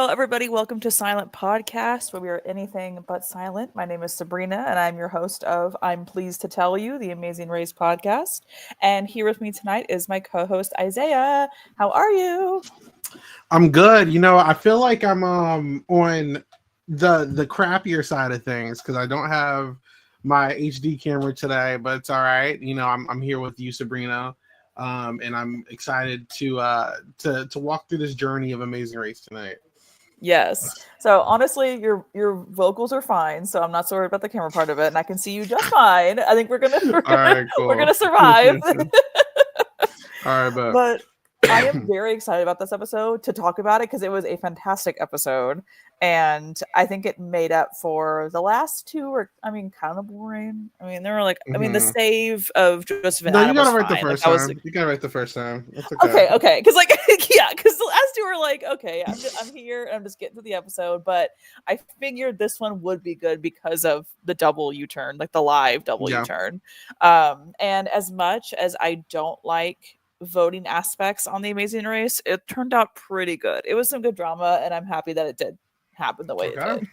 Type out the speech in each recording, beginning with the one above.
everybody. Welcome to Silent Podcast, where we are anything but silent. My name is Sabrina, and I'm your host of I'm Pleased to Tell You, the Amazing Race podcast. And here with me tonight is my co-host, Isaiah. How are you? I'm good. I feel like I'm on the crappier side of things because I don't have my HD camera today, but it's all right. I'm here with you, Sabrina, and I'm excited to walk through this journey of Amazing Race tonight. Yes. So honestly, your vocals are fine, so I'm not so worried about the camera part of it, and I can see you just fine. I think we're gonna All right, cool. we're gonna survive. All right, but I am very excited about this episode to talk about it because it was a fantastic episode, and I think it made up for the last two were, kind of boring. They were like, the save of Joseph and Adam. You got it right the first time. You got it right the first time. That's okay. Because because the last two were like, okay, I'm here and I'm just getting to the episode, but I figured this one would be good because of the double U-turn, like the live double U-turn. And as much as I don't like voting aspects on the Amazing Race, it turned out pretty good. It was some good drama, and I'm happy that it did happen the way it did.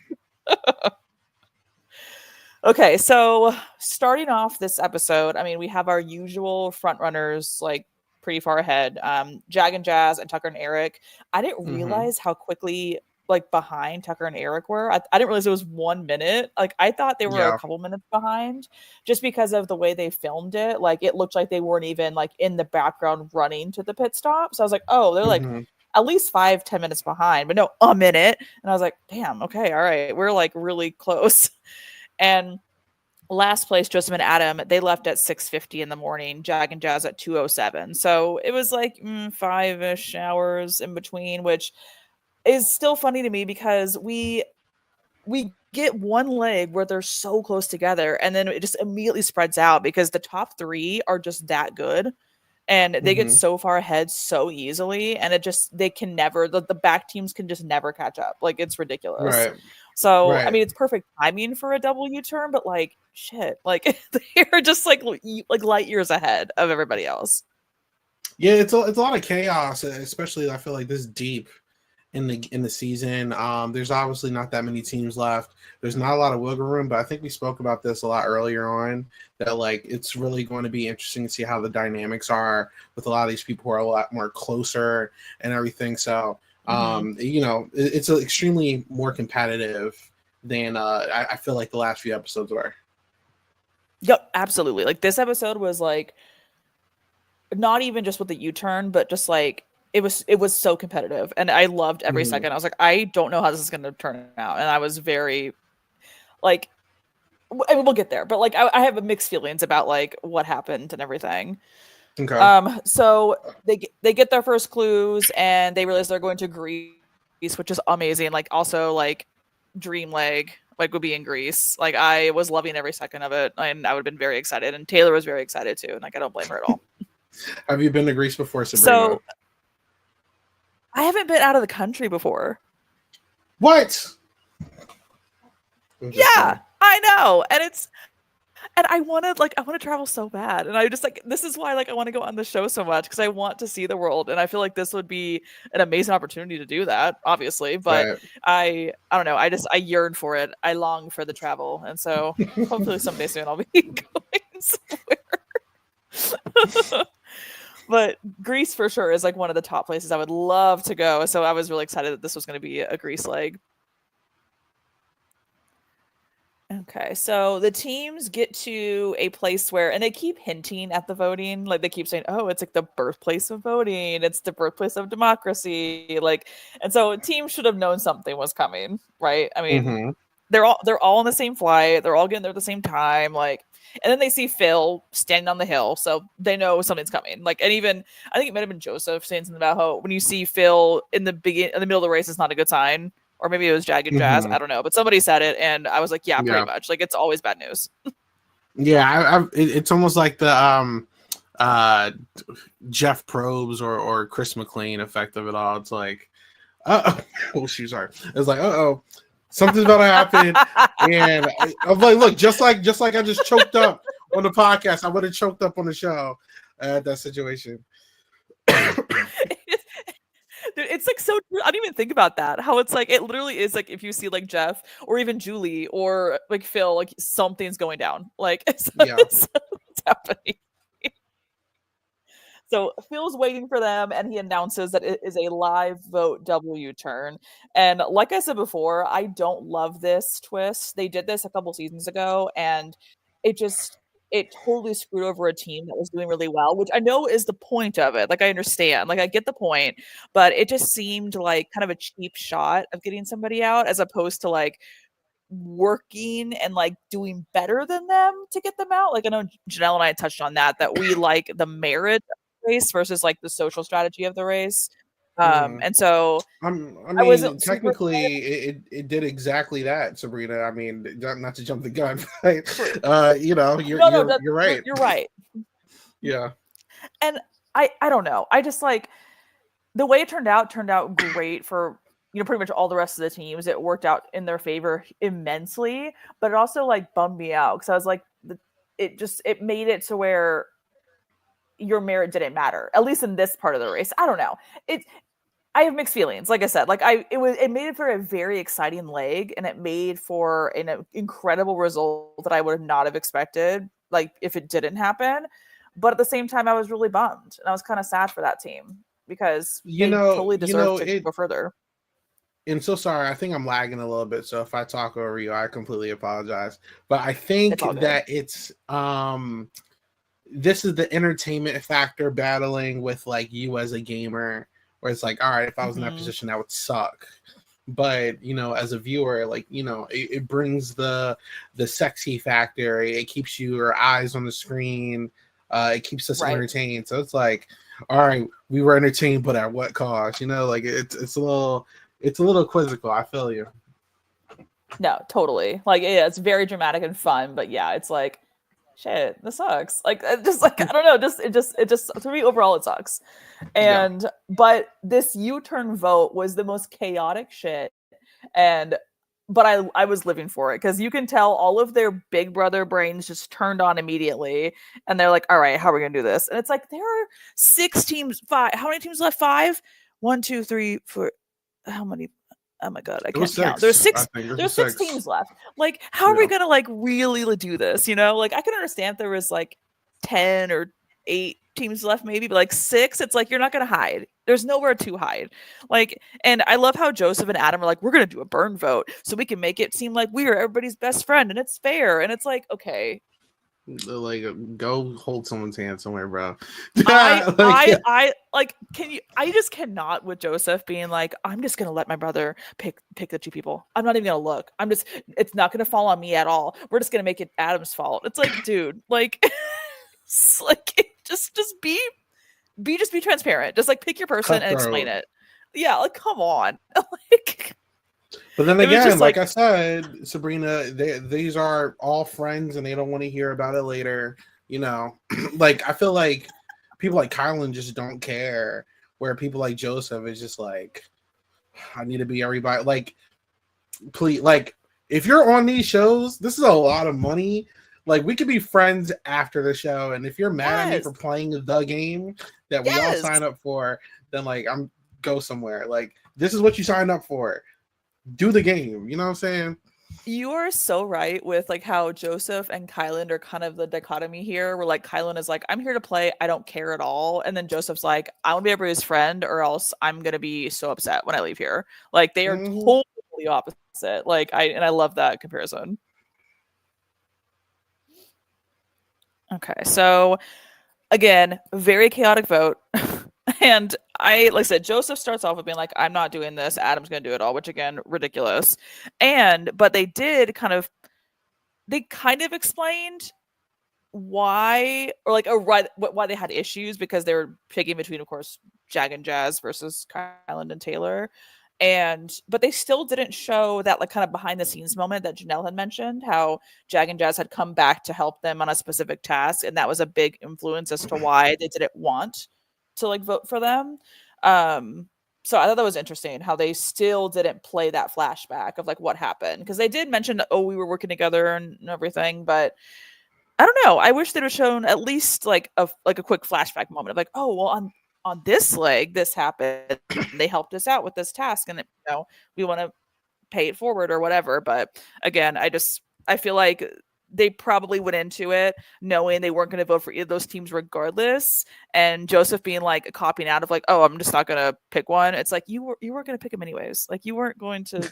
Okay, so starting off this episode, we have our usual front runners like pretty far ahead. Jag and Jazz and Tucker and Eric. I didn't realize how quickly behind Tucker and Eric were. I didn't realize it was 1 minute. I thought they were a couple minutes behind just because of the way they filmed it. It looked like they weren't even in the background running to the pit stop. So I was like, oh, they're at least 5-10 minutes behind, but no, a minute. And I was like, damn, okay, all right. We're really close. And last place, Joseph and Adam, they left at 6:50 in the morning, Jag and Jazz at 2:07. So it was 5-ish hours in between, which is still funny to me because we get one leg where they're so close together, and then it just immediately spreads out because the top three are just that good, and they get so far ahead so easily, and they can never, the back teams can just never catch up. It's ridiculous. Right. So it's perfect timing for a double U-turn, but shit, they're just light years ahead of everybody else. Yeah, it's a lot of chaos, especially I feel like this deep in the season. There's obviously not that many teams left. There's not a lot of wiggle room, but I think we spoke about this a lot earlier on that it's really going to be interesting to see how the dynamics are with a lot of these people who are a lot more closer and everything. So it's extremely more competitive than I feel like the last few episodes were. Yep, absolutely. This episode was not even just with the U-turn, but just it was so competitive, and I loved every second. I was like, I don't know how this is going to turn out, and I was very we'll get there, but I have mixed feelings about what happened and everything. Okay. So they get their first clues, and they realize they're going to Greece, which is amazing. Also dream leg would be in Greece. I was loving every second of it, and I would have been very excited, and Taylor was very excited too, and I don't blame her at all. Have you been to Greece before, Sabrina? So I haven't been out of the country before. What? Yeah, I know. And I want to travel so bad. And I just this is why I want to go on the show so much, because I want to see the world. And I feel like this would be an amazing opportunity to do that, obviously. But I don't know. I yearn for it. I long for the travel. And so hopefully someday soon I'll be going somewhere. But Greece for sure is one of the top places I would love to go. So I was really excited that this was going to be a Greece leg. Okay, so the teams get to a place where, and they keep hinting at the voting, they keep saying, oh, it's the birthplace of voting, it's the birthplace of democracy, and so teams should have known something was coming, right? They're all on the same flight, they're all getting there at the same time, and then they see Phil standing on the hill, so they know something's coming. And even I think it might have been Joseph saying something about how when you see Phil in the middle of the race, it's not a good sign. Or maybe it was Jag and Jazz. I don't know. But somebody said it, and I was like, yeah, pretty much. It's always bad news. Yeah, it's almost like the Jeff Probst or Chris McLean effect of it all. It's oh, she's sorry. It's something's about to happen. And I'm look, just like I just choked up on the podcast, I would have choked up on the show at that situation. Dude, it's like so true. I didn't even think about that. How it's like it literally is like if you see like Jeff or even Julie or like Phil, like something's going down. Like Yeah. it's happening. So Phil's waiting for them, and he announces that it is a live vote W turn. And like I said before, I don't love this twist. They did this a couple seasons ago, and it just it totally screwed over a team that was doing really well, which I know is the point of it. Like I understand, like I get the point, but it just seemed like kind of a cheap shot of getting somebody out as opposed to like working and like doing better than them to get them out. Like I know Janelle and I touched on that we like the merit of the race versus like the social strategy of the race. And so I I wasn't mean, super technically, it did exactly that, Sabrina. I mean, not to jump the gun, but you're right. you're right. Yeah. And I don't know. I just like the way it turned out great for pretty much all the rest of the teams. It worked out in their favor immensely, but it also like bummed me out because I was like, it made it to where your merit didn't matter, at least in this part of the race. I don't know. I have mixed feelings. Like I said, like it made it for a very exciting leg, and it made for an incredible result that I would not have expected, like if it didn't happen. But at the same time, I was really bummed, and I was kind of sad for that team because they totally deserve to go further. I'm so sorry. I think I'm lagging a little bit, so if I talk over you, I completely apologize. But I think it's this is the entertainment factor battling with like you as a gamer, where it's like, all right, if I was in that position, that would suck. But as a viewer, like it brings the sexy factor. It keeps your eyes on the screen. It keeps us entertained. So it's like, all right, we were entertained, but at what cost? Like it's a little quizzical. I feel you. No, totally. Like, yeah, it's very dramatic and fun, but yeah, it's like, shit, this sucks. Like, just like I don't know, it just to me overall it sucks. And but this U-turn vote was the most chaotic shit, but I was living for it because you can tell all of their big brother brains just turned on immediately, and they're like, all right, how are we gonna do this? And it's like there are 6 teams, 5. How many teams left? 5? 1, 2, 3, 4. How many? Oh my god, I can't count. There's 6 teams left. Like, how are we gonna like really do this? Like I can understand if there was like 10 or 8 teams left, maybe, but like 6, it's like you're not gonna hide. There's nowhere to hide. Like, and I love how Joseph and Adam are like, we're gonna do a burn vote so we can make it seem like we are everybody's best friend and it's fair. And it's like, okay. Like, go hold someone's hand somewhere, bro. I just cannot with Joseph being like, I'm just gonna let my brother pick the 2 people. I'm not even gonna look. It's not gonna fall on me at all. We're just gonna make it Adam's fault. It's like, dude, like, just be transparent. Just like pick your person and explain it. Yeah, like come on. Like, but then again, like I said, Sabrina, these are all friends and they don't want to hear about it later. Like I feel like people like Kylan just don't care, where people like Joseph is just like, I need to be everybody. Like, please, like if you're on these shows, this is a lot of money. Like we could be friends after the show, and if you're mad at me for playing the game that we all sign up for, then like go somewhere. Like this is what you signed up for. Do the game. You know what I'm saying? You are so right with like how Joseph and Kylan are kind of the dichotomy here, where like Kylan is like, I'm here to play, I don't care at all, and then Joseph's like, I want to be everybody's friend, or else I'm gonna be so upset when I leave here. Like they are totally opposite. Like I love that comparison. Okay, so again, very chaotic vote. And like I said, Joseph starts off with being like, I'm not doing this. Adam's going to do it all, which again, ridiculous. But they kind of explained why, or like why they had issues, because they were picking between, of course, Jag and Jazz versus Kylan and Taylor. But they still didn't show that like kind of behind the scenes moment that Janelle had mentioned, how Jag and Jazz had come back to help them on a specific task. And that was a big influence as to why they didn't want to like vote for them. So I thought that was interesting how they still didn't play that flashback of like what happened, because they did mention that, we were working together and everything, but I don't know. I wish they'd have shown at least like a quick flashback moment of like, on on this leg, this happened. They helped us out with this task, and we want to pay it forward or whatever. But again, I feel like they probably went into it knowing they weren't going to vote for either of those teams regardless. And Joseph being like copying out of like, oh, I'm just not going to pick one. It's like you were going to pick him anyways. Like you weren't going to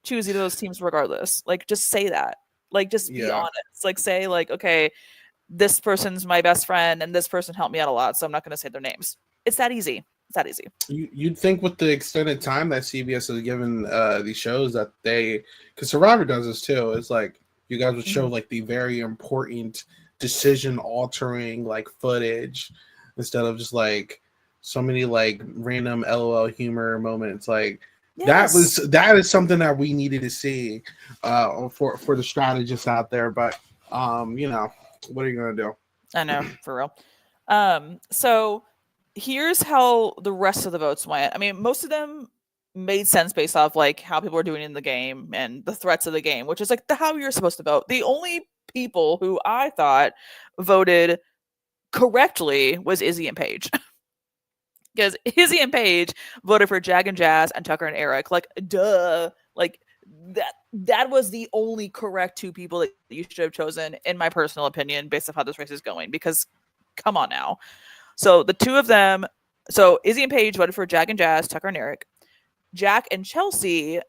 choose either of those teams regardless. Like just say that. Like just be honest. Like say like, okay, this person's my best friend and this person helped me out a lot, so I'm not going to say their names. It's that easy. It's that easy. You'd think with the extended time that CBS has given these shows that because Survivor does this too. It's like you guys would show like the very important decision-altering like footage instead of just like so many like random LOL humor moments. Like that is something that we needed to see for the strategists out there. But what are you gonna do? I know, for real. So here's how the rest of the votes went. I mean, most of them made sense based off like how people are doing in the game and the threats of the game, which is like how you're supposed to vote. The only people who I thought voted correctly was Izzy and Paige. Because Izzy and Paige voted for Jag and Jazz and Tucker and Eric. Like, duh. Like, that was the only correct two people that you should have chosen, in my personal opinion, based off how this race is going. Because, come on now. So, the two of them, so Izzy and Paige voted for Jag and Jazz, Tucker and Eric. Jack and Chelsea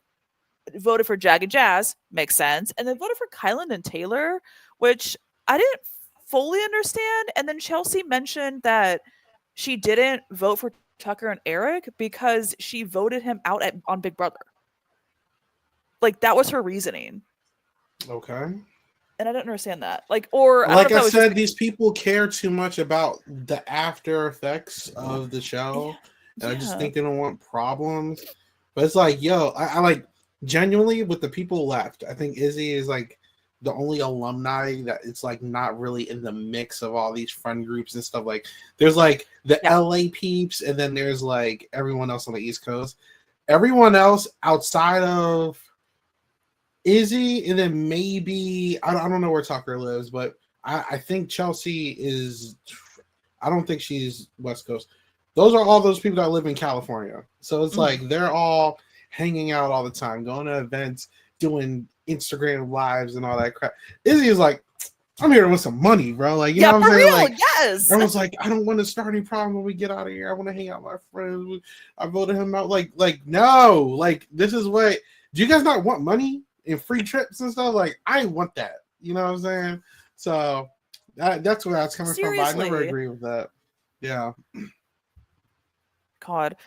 voted for Jag and Jazz, makes sense. And then voted for Kylan and Taylor, which I didn't fully understand. And then Chelsea mentioned that she didn't vote for Tucker and Eric because she voted him out on Big Brother. Like, that was her reasoning. Okay. And I don't understand that. Like, or like I said, these people care too much about the after effects of the show. And I just think they don't want problems. But it's like, yo, I like genuinely with the people left. I think Izzy is like the only alumni that it's like not really in the mix of all these friend groups and stuff. Like there's like the LA peeps, and then there's like everyone else on the East Coast. Everyone else outside of Izzy, and then maybe I don't know where Tucker lives, but I think Chelsea is. I don't think she's West Coast. Those are all those people that live in California. So it's like they're all hanging out all the time, going to events, doing Instagram lives and all that crap. Izzy is like, I'm here with some money, bro. Like, you know what I'm saying? Real, like, yes. Everyone's like, I don't want to start any problem when we get out of here. I want to hang out with my friends. I voted him out. Like, no. Like, this is what. Do you guys not want money and free trips and stuff? Like, I want that. You know what I'm saying? So that's where that's coming from. But I never agree with that. Yeah. God.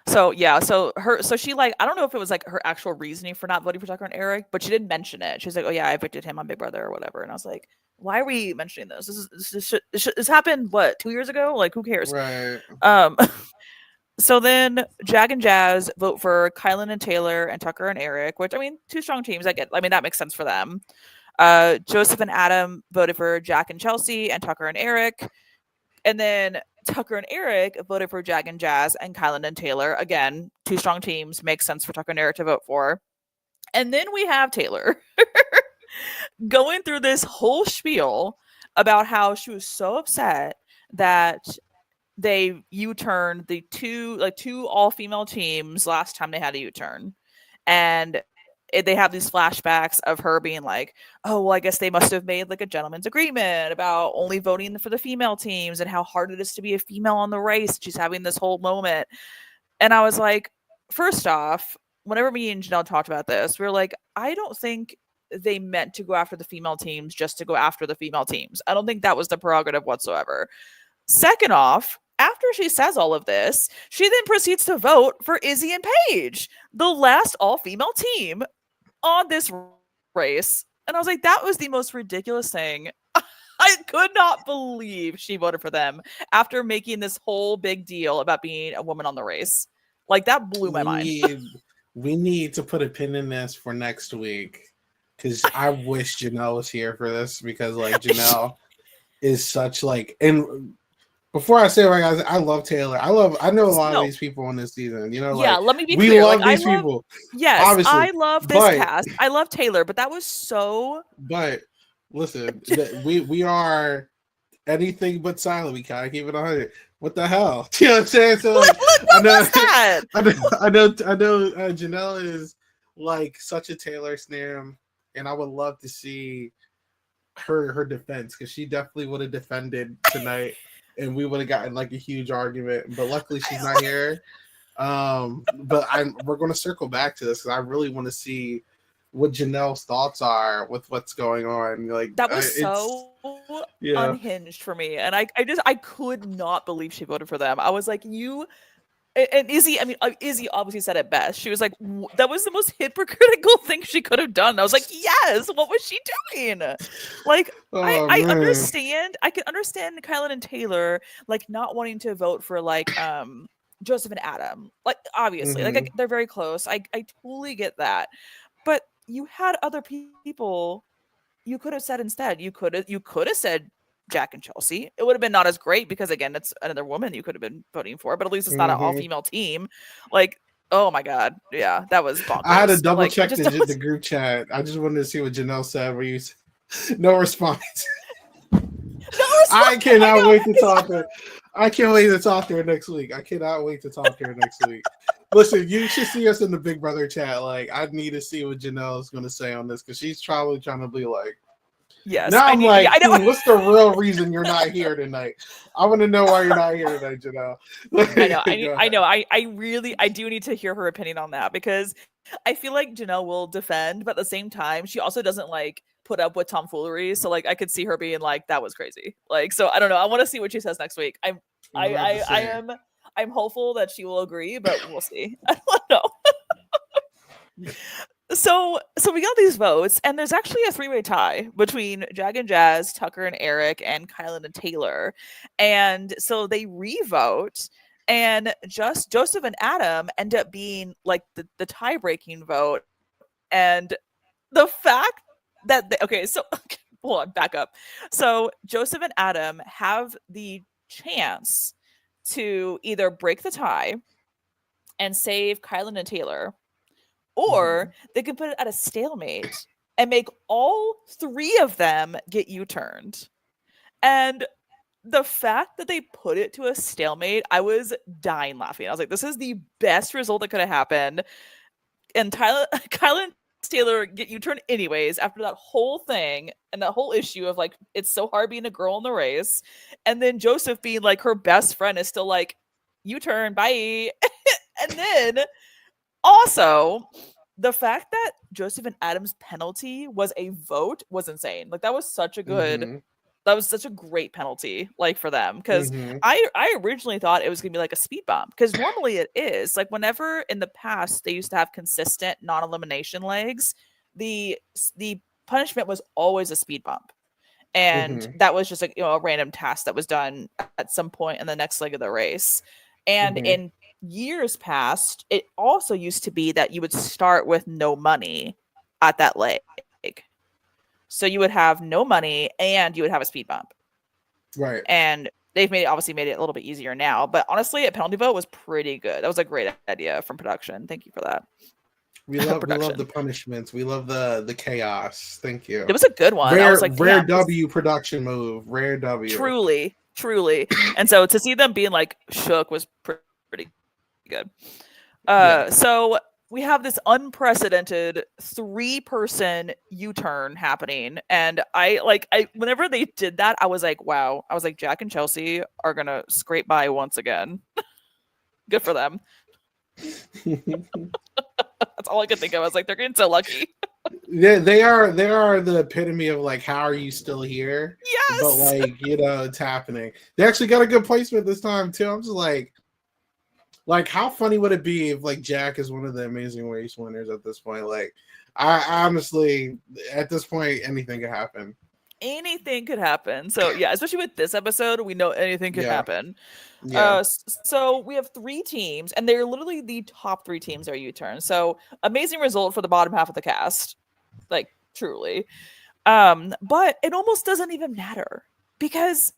So she like, I don't know if it was like her actual reasoning for not voting for Tucker and Eric, but she did mention it. She was like, oh yeah, I evicted him on Big Brother or whatever. And I was like, why are we mentioning this? This happened, what, 2 years ago? Like, who cares? Right. So then Jag and Jazz vote for Kylan and Taylor and Tucker and Eric, which, I mean, two strong teams. I mean, that makes sense for them. Joseph and Adam voted for Jack and Chelsea and Tucker and Eric. And then Tucker and Eric voted for Jag and Jazz and Kylan and Taylor. Again, two strong teams. Makes sense for Tucker and Eric to vote for. And then we have Taylor going through this whole spiel about how she was so upset that they U-turned the two all-female teams last time they had a U-turn. And they have these flashbacks of her being like, oh, well, I guess they must have made like a gentleman's agreement about only voting for the female teams and how hard it is to be a female on the race. She's having this whole moment. And I was like, first off, whenever me and Janelle talked about this, we were like, I don't think they meant to go after the female teams just to go after the female teams. I don't think that was the prerogative whatsoever. Second off, after she says all of this, she then proceeds to vote for Izzy and Paige, the last all-female team on this race. And I was like, that was the most ridiculous thing. I could not believe she voted for them after making this whole big deal about being a woman on the race. Like, that blew my mind. We need to put a pin in this for next week, because I wish Janelle was here for this, because like Janelle is such like, and before I say it, guys, I love Taylor. I know a lot of these people on this season. You know, yeah. Let me be clear. We love these people. Yes, obviously. I love this cast. I love Taylor, but that was so. But listen, we are anything but silent. We kind of keep it 100. What the hell? You know what I'm saying? So like, What was that? I know. Janelle is like such a Taylor stan, and I would love to see her defense, because she definitely would have defended tonight, and we would have gotten like a huge argument. But luckily, she's not here. But we're going to circle back to this, because I really want to see what Janelle's thoughts are with what's going on. Like, that was so unhinged for me, and I could not believe she voted for them. I was like, you. And Izzy, I mean, Izzy obviously said it best. She was like, that was the most hypocritical thing she could have done. I was like, yes, what was she doing? Like, I understand. I can understand Kylan and Taylor, like, not wanting to vote for, like, Joseph and Adam. Like, obviously, like, they're very close. I totally get that. But you had other people you could have said instead. You could have said Jack and Chelsea. It would have been not as great, because again, it's another woman you could have been voting for, but at least it's not an all-female team. Like, oh my god, yeah, that was bonkers. I had to double check the group chat. I just wanted to see what Janelle said. Where you said, no response. I cannot wait to talk to her. I can't wait to talk to her next week. I cannot wait to talk to her next week. Listen, you should see us in the Big Brother chat. Like, I need to see what Janelle is going to say on this, because she's probably trying to be like, yes. Now I'm like, what's the real reason you're not here tonight? I want to know why you're not here tonight, Janelle. I know. I do need to hear her opinion on that, because I feel like Janelle will defend, but at the same time, she also doesn't like put up with tomfoolery. So like, I could see her being like, that was crazy. Like, so I don't know. I want to see what she says next week. I'm hopeful that she will agree, but we'll see. I don't know. So we got these votes, and there's actually a 3-way tie between Jag and Jazz, Tucker and Eric, and Kylan and Taylor. And so they re-vote, and just Joseph and Adam end up being like the tie-breaking vote. And the fact that hold on, back up. So Joseph and Adam have the chance to either break the tie and save Kylan and Taylor, or they can put it at a stalemate and make all 3 of them get U-turned. And the fact that they put it to a stalemate, I was dying laughing. I was like, this is the best result that could have happened. And Kylan and Taylor get U-turned anyways after that whole thing and that whole issue of like, it's so hard being a girl in the race. And then Joseph being like her best friend is still like, U-turn, bye. And then also, the fact that Joseph and Adam's penalty was a vote was insane. Like, that was such a good, that was such a great penalty, like, for them. Because I originally thought it was going to be like a speed bump. Because normally it is. Like, whenever in the past they used to have consistent non-elimination legs, the punishment was always a speed bump. And that was just like, a random task that was done at some point in the next leg of the race. And in years past, it also used to be that you would start with no money at that leg. So you would have no money and you would have a speed bump. Right. And they've obviously made it a little bit easier now. But honestly, a penalty vote was pretty good. That was a great idea from production. Thank you for that. We love the punishments. We love the chaos. Thank you. It was a good one. I was like, rare W production move. Rare W. Truly. And so to see them being like shook was pretty good. So we have this unprecedented 3-person U-turn happening, and I whenever they did that, I was like, wow. I was like, Jack and Chelsea are gonna scrape by once again. Good for them. That's all I could think of. I was like, they're getting so lucky. Yeah, they are the epitome of like, how are you still here? Yes. But like, it's happening. They actually got a good placement this time too. I'm just like, how funny would it be if like Jack is one of the Amazing Race winners at this point? Like, I honestly, at this point, anything could happen. Anything could happen. So yeah, especially with this episode, we know anything could happen. Yeah. So we have 3 teams, and they're literally the top 3 teams are U-turn. So amazing result for the bottom half of the cast, like truly. But it almost doesn't even matter, because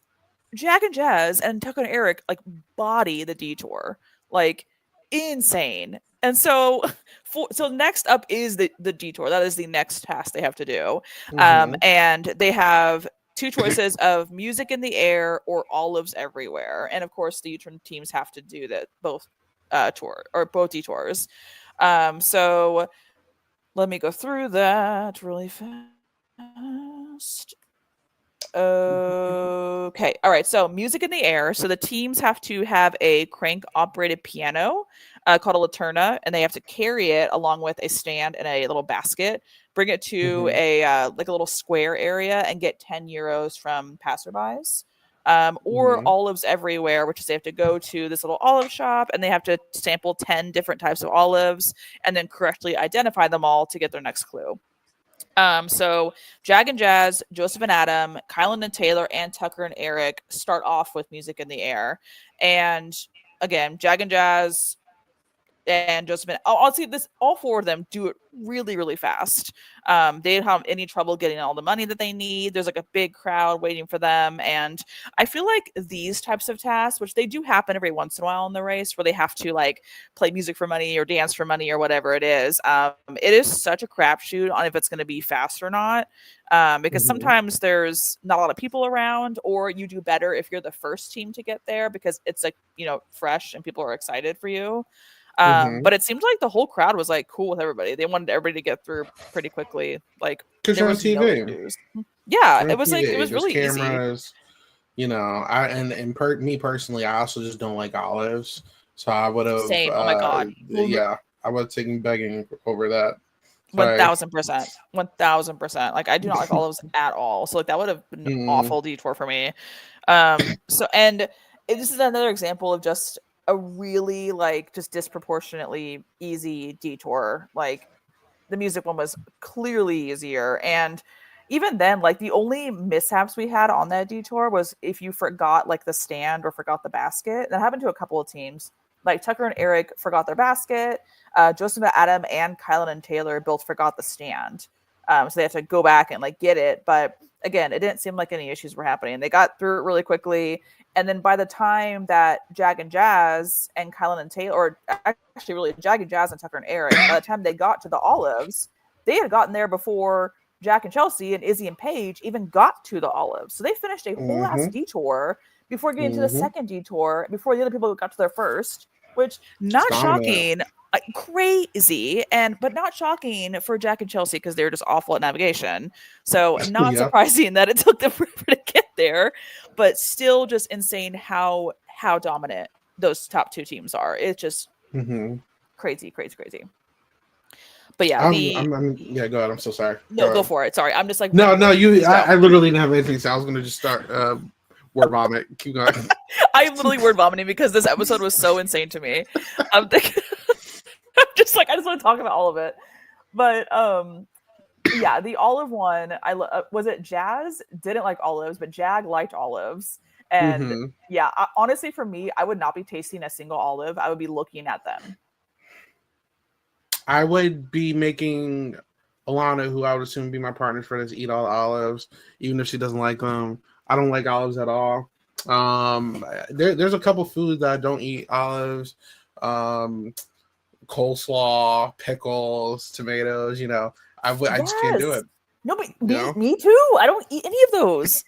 Jack and Jazz and Tucker and Eric like body the detour like insane. And so next up is the detour. That is the next task they have to do. And they have two choices of music in the air or olives everywhere. And of course, the U-turn teams have to do that both both detours. So let me go through that really fast. Okay. All right. So music in the air. So the teams have to have a crank operated piano called a laterna, and they have to carry it along with a stand and a little basket, bring it to a like a little square area and get 10 euros from passerbys. Or olives everywhere, which is they have to go to this little olive shop and they have to sample 10 different types of olives and then correctly identify them all to get their next clue. So Jag and Jazz, Joseph and Adam, Kylan and Taylor, and Tucker and Eric start off with music in the air. And again, Jag and Jazz and Joseph and I'll see this, all four of them do it really, really fast. They don't have any trouble getting all the money that they need. There's like a big crowd waiting for them. And I feel like these types of tasks, which they do happen every once in a while in the race, where they have to like play music for money or dance for money or whatever it is such a crapshoot on if it's going to be fast or not. Because sometimes there's not a lot of people around, or you do better if you're the first team to get there because it's like, fresh and people are excited for you. But it seemed like the whole crowd was like cool with everybody. They wanted everybody to get through pretty quickly. Like, because you're on TV. Yeah, it was like it was really cameras, easy. Me personally, I also just don't like olives, so I would have. Same. Oh my god. Yeah, I would have taken begging over that. 1000%. 1000%. Like, I do not like olives at all. So like that would have been an awful detour for me. This is another example of just a really like just disproportionately easy detour. Like the music one was clearly easier, and even then, like the only mishaps we had on that detour was if you forgot like the stand or forgot the basket. That happened to a couple of teams. Like Tucker and Eric forgot their basket. Joseph and Adam and Kylan and Taylor both forgot the stand. So they have to go back and like get it. But again, it didn't seem like any issues were happening. They got through it really quickly. And then by the time that Jag and Jazz and Kylan and Taylor, or actually really Jag and Jazz and Tucker and Eric, by the time they got to the olives, they had gotten there before Jack and Chelsea and Izzy and Paige even got to the olives. So they finished a whole ass detour before getting to the second detour, before the other people got to their first, which not shocking. Crazy, but not shocking for Jack and Chelsea because they're just awful at navigation. So not surprising that it took them forever to get there, but still just insane how dominant those top two teams are. It's just crazy. But yeah, yeah, go ahead. I'm so sorry. No, go for it. Sorry, I'm just like no. I literally didn't have anything. So I was gonna just start word vomit. Keep going. I'm literally word vomiting because this episode was so insane to me. I'm thinking. I just want to talk about all of it. But yeah, the olive one, was it Jazz didn't like olives, but Jag liked olives. And honestly, for me, I would not be tasting a single olive. I would be looking at them. I would be making Alana, who I would assume be my partner for this, eat all the olives, even if she doesn't like them. I don't like olives at all. There's a couple foods that I don't eat olives. Coleslaw, pickles, tomatoes, I just can't do it. No, but me too. I don't eat any of those.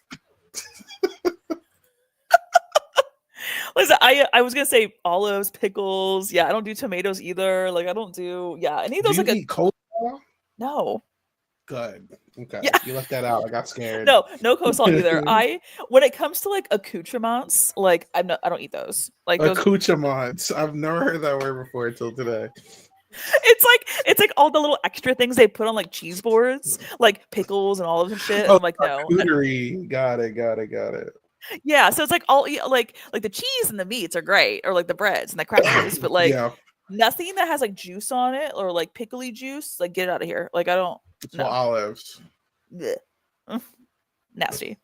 Listen, I was gonna say olives, pickles. Yeah, I don't do tomatoes either. Like I don't do any of those. Eat coleslaw? No. Good. Okay. Yeah. You left that out. I got scared. No coleslaw either. When it comes to like accoutrements, like I don't eat those. Like accoutrements. I've never heard that word before until today. It's like all the little extra things they put on like cheese boards, like pickles and olives and shit. I'm like, no. Charcuterie. Got it. Yeah, so it's like all like the cheese and the meats are great, or like the breads and the crackers, but like nothing that has like juice on it or like pickly juice. Like get it out of here. Like I don't. It's olives. Nasty.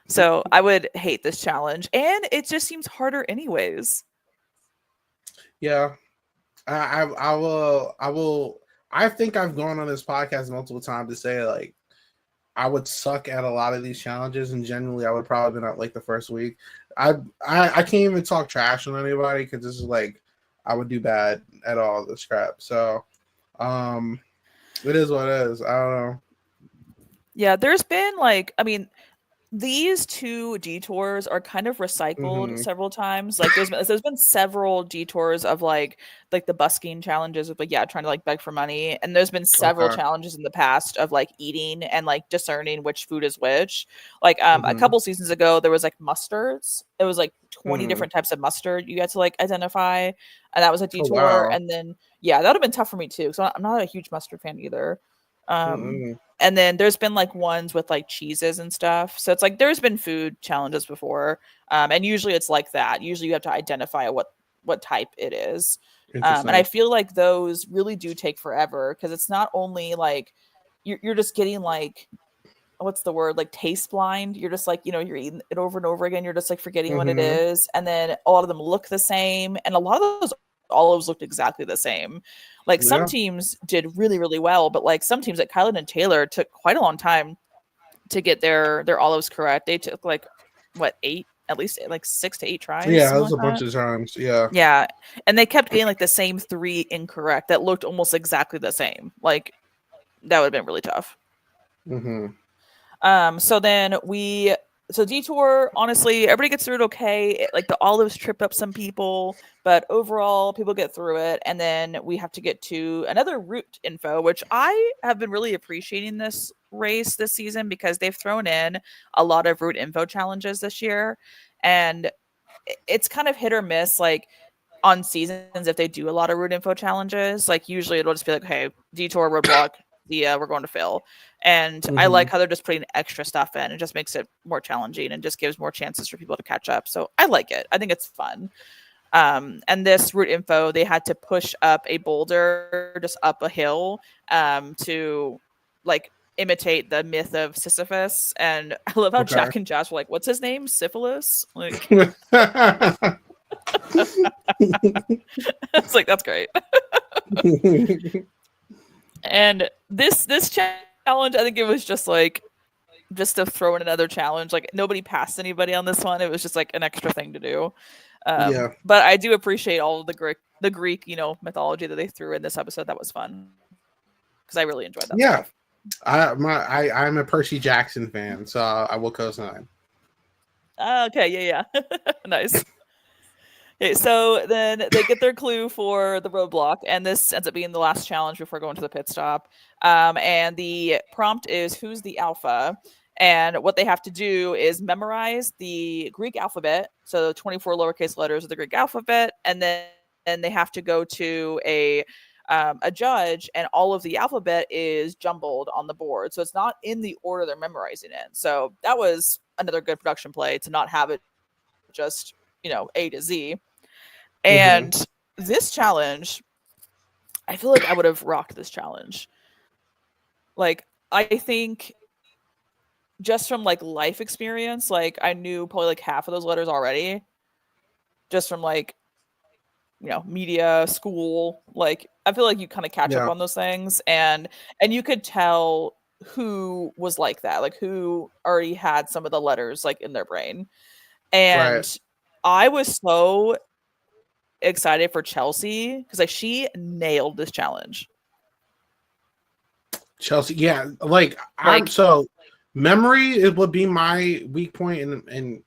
So I would hate this challenge, and it just seems harder anyways. Yeah, I will. I think I've gone on this podcast multiple times to say like I would suck at a lot of these challenges, and generally I would probably been out like the first week. I can't even talk trash on anybody because this is like I would do bad at all this crap. So it is what it is. I don't know. Yeah, there's been like, I mean, these two detours are kind of recycled Mm-hmm. several times. Like there's been several detours of like the busking challenges of like trying to like beg for money, and there's been several Okay. challenges in the past of like eating and like discerning which food is which. Like a Mm-hmm. couple seasons ago there was like mustards. It was like 20 Mm-hmm. different types of mustard you had to like identify, and that was a Oh detour. wow. And then that would have been tough for me too, so I'm not a huge mustard fan either. Um Mm-mm. and then there's been like ones with like cheeses and stuff. So it's like there's been food challenges before. And usually it's like that. Usually you have to identify what type it is. And I Interesting. feel like those really do take forever because it's not only like you're just getting like what's the word, like taste blind. You're just like you're eating it over and over again. You're just like forgetting what it Mm-hmm. is, and then a lot of them look the same, and a lot of those olives looked exactly the same. Like some Yeah. teams did really really well, but like some teams like Kylan and Taylor took quite a long time to get their olives correct. They took like what, eight, at least like 6 to 8 tries, Yeah, it something was like a bunch that. of times. Yeah. Yeah, and they kept getting like the same 3 incorrect that looked almost exactly the same. Like that would have been really tough. Mm-hmm. So detour, honestly, everybody gets through it okay. Like the olives trip up some people, but overall people get through it. And then we have to get to another route info, which I have been really appreciating this race this season because they've thrown in a lot of route info challenges this year. And it's kind of hit or miss, like on seasons if they do a lot of route info challenges. Like usually it'll just be like, hey, detour, roadblock, we're going to fail. And I Mm-hmm. like how they're just putting extra stuff in. It just makes it more challenging and just gives more chances for people to catch up. So I like it. I think it's fun. And this route info, they had to push up a boulder just up a hill to like imitate the myth of Sisyphus. And I love how Okay. Jack and Jazz were like, what's his name? Syphilis? Like, it's like, that's great. And this challenge, I think it was just to throw in another challenge. Like nobody passed anybody on this one. It was just like an extra thing to do. Yeah. But I do appreciate all of the Greek mythology that they threw in this episode. That was fun because I really enjoyed that Yeah. stuff. I'm a Percy Jackson fan, so I will co-sign. Okay, yeah. Nice. Okay, so then they get their clue for the roadblock, and this ends up being the last challenge before going to the pit stop. And the prompt is, who's the alpha? And what they have to do is memorize the Greek alphabet, so 24 lowercase letters of the Greek alphabet, and then they have to go to a judge, and all of the alphabet is jumbled on the board, so it's not in the order they're memorizing in. So that was another good production play to not have it just A to Z. Mm-hmm. And this challenge, I feel like I would have rocked this challenge. Like I think just from like life experience, like I knew probably like half of those letters already, just from like media, school. Like I feel like you kind of catch up Yeah. on those things, and you could tell who was like that, like who already had some of the letters like in their brain. Right. And I was so excited for Chelsea because like she nailed this challenge. Chelsea. Yeah. Like Like so memory it would be my weak point, and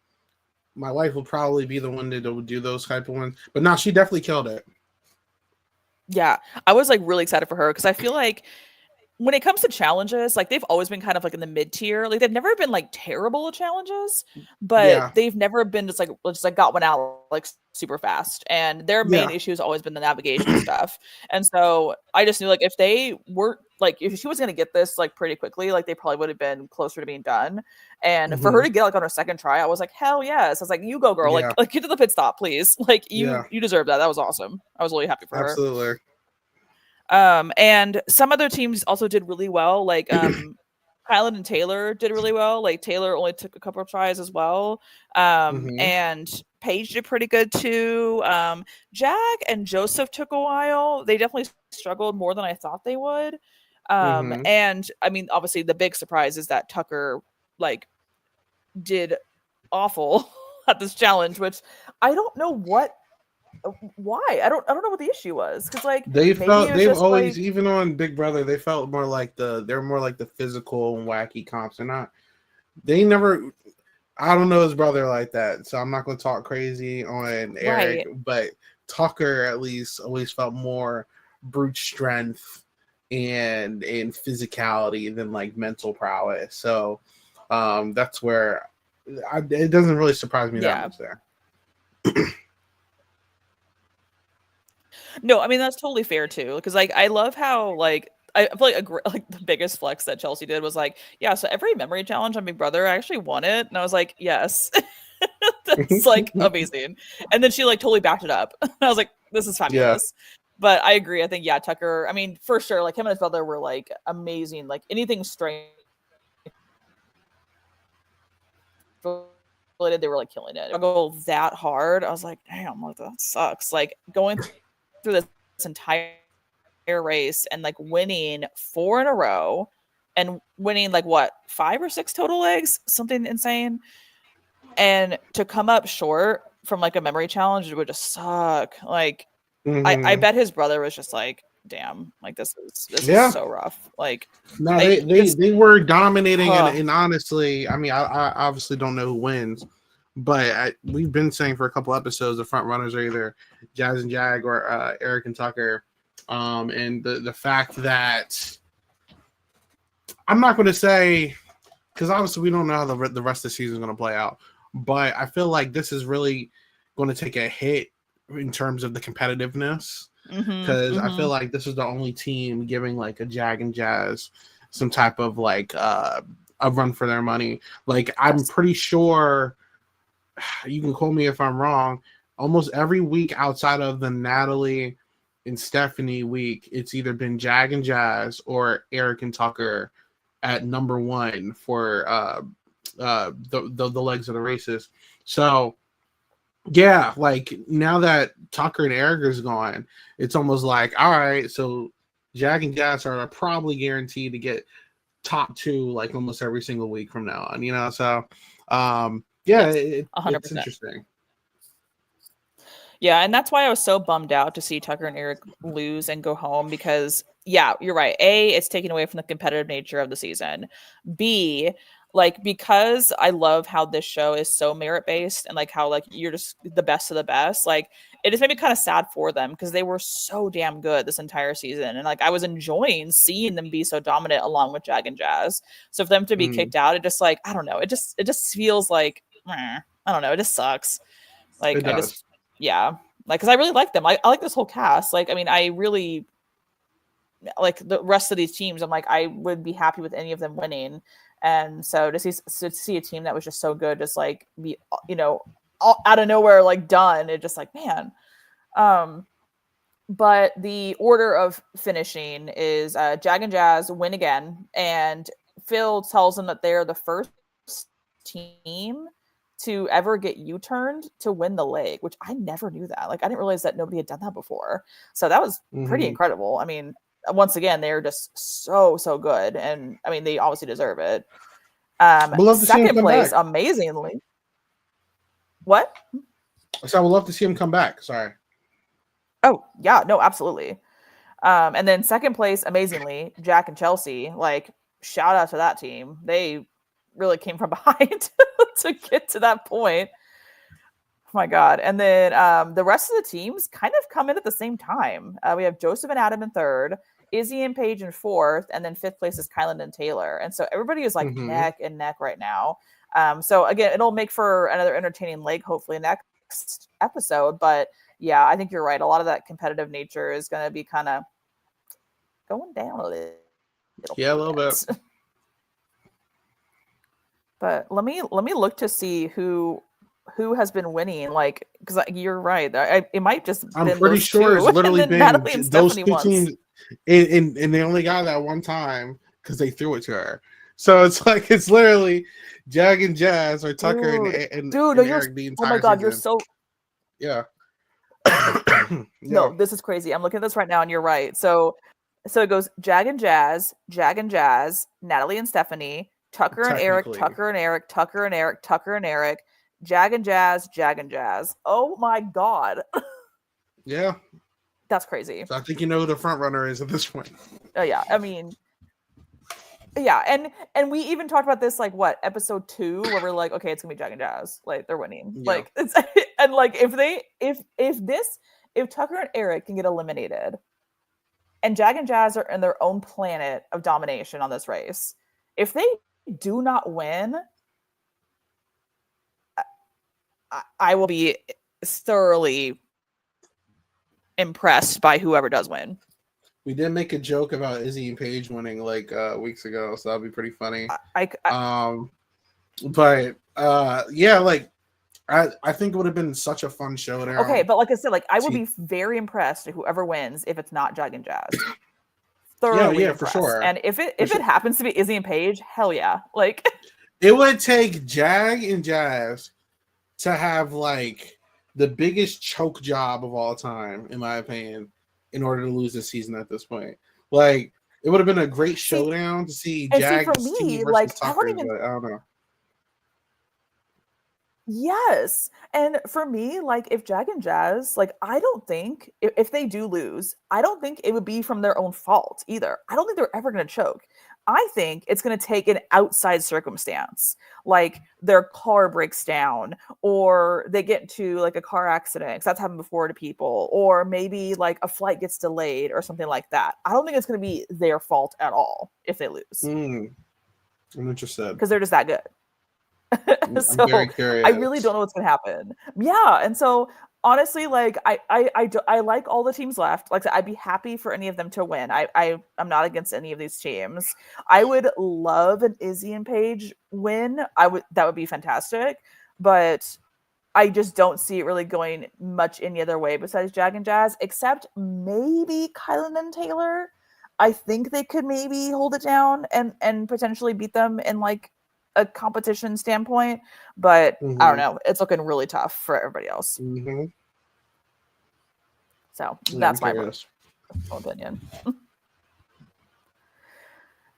my wife will probably be the one that would do those type of ones. But no, she definitely killed it. yeah, I was like really excited for her because I feel like when it comes to challenges, like they've always been kind of like in the mid tier. Like they've never been like terrible at challenges, but Yeah. they've never been just like got one out like super fast. And their main Yeah. issue has always been the navigation stuff. And so I just knew like if they weren't like if she was gonna get this like pretty quickly, like they probably would have been closer to being done. And for her Mm-hmm. to get like on her second try, I was like, hell yes. I was like, you go, girl. Yeah. Like get to the pit stop, please. Like Yeah. you deserve that. That was awesome. I was really happy for her. Absolutely. And some other teams also did really well. Like Kylan and Taylor did really well. Like Taylor only took a couple of tries as well. Mm-hmm. And Paige did pretty good too. Jag and Joseph took a while. They definitely struggled more than I thought they would. Mm-hmm. And I mean, obviously the big surprise is that Tucker like did awful at this challenge, which I don't know why. I don't know what the issue was, because like They maybe felt it was they've just always, like even on Big Brother, they felt more like they're more like the physical and wacky comps. They're not. They never. I don't know his brother like that, so I'm not going to talk crazy on Eric. Right. But Tucker at least always felt more brute strength and physicality than like mental prowess. So that's where it doesn't really surprise me that much there. No, I mean that's totally fair too. Because like I love how like I feel like the biggest flex that Chelsea did was like, yeah, so every memory challenge on Big Brother, I actually won it, and I was like, yes, that's like amazing. And then she like totally backed it up. I was like, this is fabulous. Yeah. But I agree. I think Tucker. I mean, for sure, like him and his brother were like amazing. Like anything strength related, they were like killing it. I go that hard. I was like, damn, like that sucks. Like going through this entire race and like winning 4 in a row and winning like what 5 or 6 total legs, something insane, and to come up short from like a memory challenge, it would just suck. Like I bet his brother was just like, damn, like this is so rough. Like no, they were dominating and honestly, I mean, I obviously don't know who wins, but we've been saying for a couple episodes the front runners are either Jazz and Jag or Eric and Tucker. And the fact that I'm not going to say, because obviously we don't know how the rest of the season is going to play out, but I feel like this is really going to take a hit in terms of the competitiveness, because I feel like this is the only team giving like a Jag and Jazz some type of like a run for their money. Like I'm pretty sure, you can quote me if I'm wrong, almost every week outside of the Natalie and Stephanie week, it's either been Jag and Jazz or Eric and Tucker at number 1 for the legs of the races. So yeah, like now that Tucker and Eric is gone, it's almost like, all right, so Jag and Jazz are probably guaranteed to get top 2 like almost every single week from now on, you know. So yeah, it's interesting. Yeah, and that's why I was so bummed out to see Tucker and Eric lose and go home, because yeah, you're right. A, it's taken away from the competitive nature of the season. B, like, because I love how this show is so merit-based and like how like you're just the best of the best, like it just made me kind of sad for them because they were so damn good this entire season. And like I was enjoying seeing them be so dominant along with Jag and Jazz. So for them to be kicked out, it just like, I don't know, it just feels like, I don't know, it just sucks. Like yeah, like because I really like them. I like this whole cast. Like, I mean, I really like the rest of these teams. I'm like, I would be happy with any of them winning. And so to see a team that was just so good, just like be, you know, all out of nowhere, like done. It just like, man. But the order of finishing is Jag and Jazz win again, and Phil tells them that they're the first team to ever get U-turned to win the leg, which I never knew that. Like, I didn't realize that nobody had done that before. So that was pretty incredible. I mean, once again, they're just so good. And I mean, they obviously deserve it. Second place, amazingly. What? So I would love to see him come back. Sorry. Oh, yeah, no, absolutely. And then second place, amazingly, Jack and Chelsea. Like, shout out to that team. They really came from behind to get to that point. Oh my God. And then the rest of the teams kind of come in at the same time. We have Joseph and Adam in 3rd, Izzy and Paige in 4th, and then 5th place is Kylan and Taylor. And so everybody is like neck and neck right now. So again, it'll make for another entertaining leg, hopefully next episode. But yeah, I think you're right. A lot of that competitive nature is going to be kind of going down a little. Yeah, a little bit. But let me look to see who has been winning. Like, because you're right. It might just. I'm pretty sure it's literally been those two teams, and they only got that one time because they threw it to her. So it's like it's literally Jag and Jazz or Tucker and Eric the entire. Oh my God, season. you're so. Yeah. No, this is crazy. I'm looking at this right now, and you're right. So it goes Jag and Jazz, Natalie and Stephanie, Tucker and Eric, Tucker and Eric, Tucker and Eric, Tucker and Eric, Jag and Jazz. Oh my God. Yeah. That's crazy. So I think you know who the front runner is at this point. Oh yeah. I mean, Yeah, and we even talked about this like what episode 2 where we're like, okay, it's gonna be Jag and Jazz, like they're winning, Yeah. like it's and like if Tucker and Eric can get eliminated, and Jag and Jazz are in their own planet of domination on this race, if they do not win, I will be thoroughly impressed by whoever does win. We did make a joke about Izzy and Paige winning like weeks ago, so that'd be pretty funny. But yeah, like I think it would have been such a fun showdown. Okay, but like I said, like I would be very impressed if whoever wins if it's not Jag and Jazz. Thoroughly yeah, impressed. For sure. And if it happens to be Izzy and Paige, hell yeah. Like it would take Jag and Jazz to have like the biggest choke job of all time, in my opinion, in order to lose this season at this point. Like it would have been a great showdown to see Jag versus Tucker, but I don't know. Yes. And for me, like if Jag and Jazz, like I don't think if they do lose, I don't think it would be from their own fault either. I don't think they're ever going to choke. I think it's going to take an outside circumstance, like their car breaks down or they get into like a car accident, because that's happened before to people, or maybe like a flight gets delayed or something like that. I don't think it's going to be their fault at all if they lose. I'm interested. Because they're just that good. So I'm very curious. I really don't know what's gonna happen. Yeah, and so honestly, like I like all the teams left. Like I'd be happy for any of them to win. I'm not against any of these teams. I would love an Izzy and Paige win. That would be fantastic. But I just don't see it really going much any other way besides Jag and Jazz, except maybe Kylan and Taylor. I think they could maybe hold it down and potentially beat them in like a competition standpoint, but I don't know. It's looking really tough for everybody else. So that's my opinion.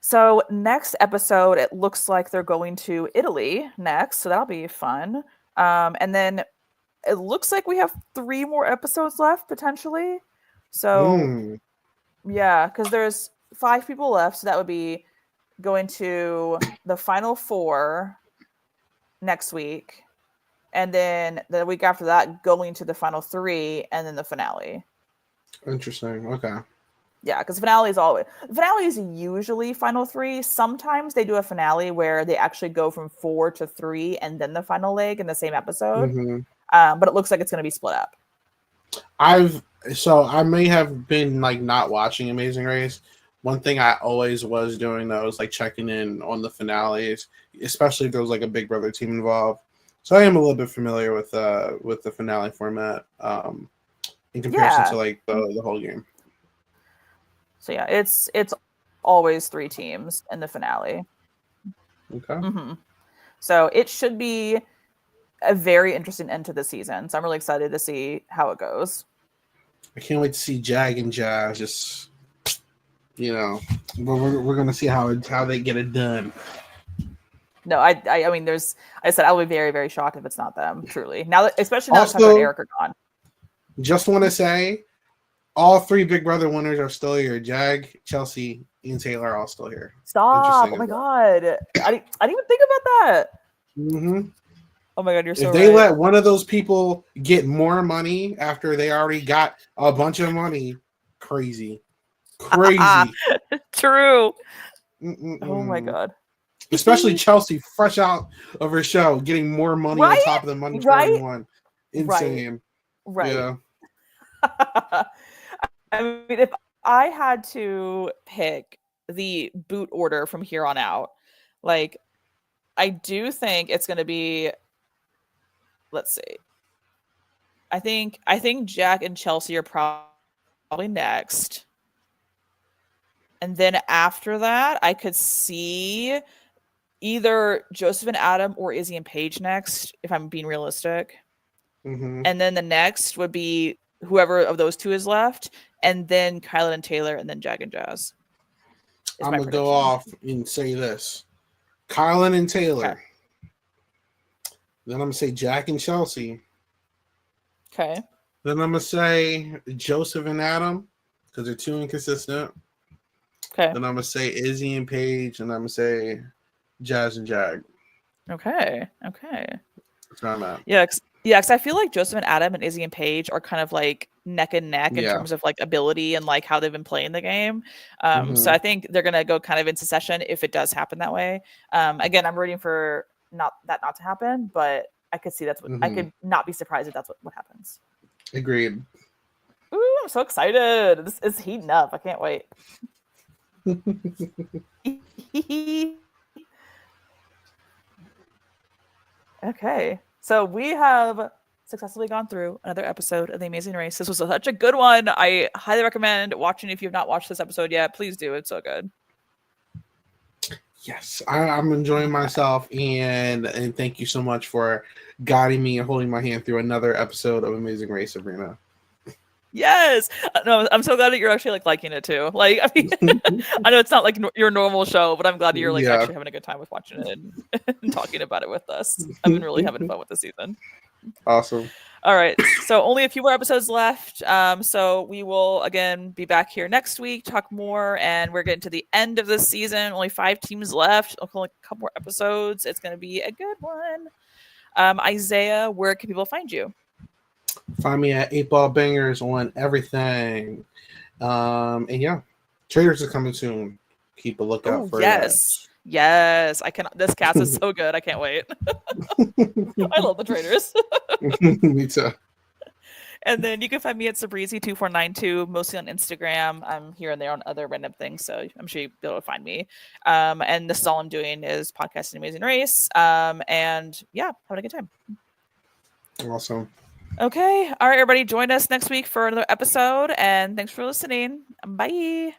So next episode, it looks like they're going to Italy next, so that'll be fun. And then it looks like we have 3 more episodes left potentially. So yeah, because there's 5 people left, so that would be going to the final 4 next week, and then the week after that going to the final 3, and then the finale. Interesting. Okay. Yeah, because finale is usually final 3. Sometimes they do a finale where they actually go from 4 to 3 and then the final leg in the same episode. But it looks like it's going to be split up. I may have been like not watching Amazing Race. One thing I always was doing though is like checking in on the finales, especially if there was like a Big Brother team involved. So I am a little bit familiar with the finale format in comparison to like the whole game. So yeah, it's always 3 teams in the finale. Okay. So it should be a very interesting end to the season. So I'm really excited to see how it goes. I can't wait to see Jag and Jazz just. We're going to see how they get it done. No, I mean, I said I will be very, very shocked if it's not them, truly. Now that, especially now that Tucker and Eric are gone. Just want to say, all 3 Big Brother winners are still here. Jag, Chelsea, and Taylor are all still here. Stop! Oh my god, I didn't even think about that. Oh my god, you're so right. If they let one of those people get more money after they already got a bunch of money, crazy. True. Oh my god. Especially Chelsea, fresh out of her show, getting more money on top of the money for everyone. Insane. Right. Yeah. I mean, if I had to pick the boot order from here on out, like I do think it's going to be. Let's see. I think Jack and Chelsea are probably next. And then after that, I could see either Joseph and Adam or Izzy and Paige next, if I'm being realistic. And then the next would be whoever of those 2 is left, and then Kylan and Taylor, and then Jag and Jazz. I'm going to go off and say this. Kylan and Taylor. Okay. Then I'm going to say Jack and Chelsea. Okay. Then I'm going to say Joseph and Adam, because they're too inconsistent. Okay. Then I'm gonna say Izzy and Paige, and I'm gonna say Jazz and Jag. Okay. That's where I'm at. Yeah, because I feel like Joseph and Adam and Izzy and Paige are kind of like neck and neck in terms of like ability and like how they've been playing the game. So I think they're gonna go kind of into session if it does happen that way. Again, I'm rooting for not to happen, but I could see that's what I could not be surprised if that's what happens. Agreed. Ooh, I'm so excited. This is heating up. I can't wait. Okay. So we have successfully gone through another episode of The Amazing Race. This was such a good one. I highly recommend watching. If you've not watched this episode yet, please do. It's so good. Yes, I'm enjoying myself, and thank you so much for guiding me and holding my hand through another episode of Amazing Race, Sabrina. Yes. No, I'm so glad that you're actually like liking it too. Like, I mean, I know it's not like your normal show, but I'm glad that you're like actually having a good time with watching it and talking about it with us. I've been really having fun with the season. Awesome. All right. So only a few more episodes left. So we will again be back here next week, talk more, and we're getting to the end of this season. Only 5 teams left. Only a couple more episodes. It's going to be a good one. Isaiah, where can people find you? Find me at 8 Ball Bangers on everything. And yeah, Traders are coming soon. Keep a lookout for that. Yes, I can. This cast is so good. I can't wait. I love the Traders. Me too. And then you can find me at Sabrizi2492, mostly on Instagram. I'm here and there on other random things, so I'm sure you'll be able to find me. And this is all I'm doing is podcasting Amazing Race. And yeah, having a good time. Awesome. Okay. All right, everybody. Join us next week for another episode. And thanks for listening. Bye.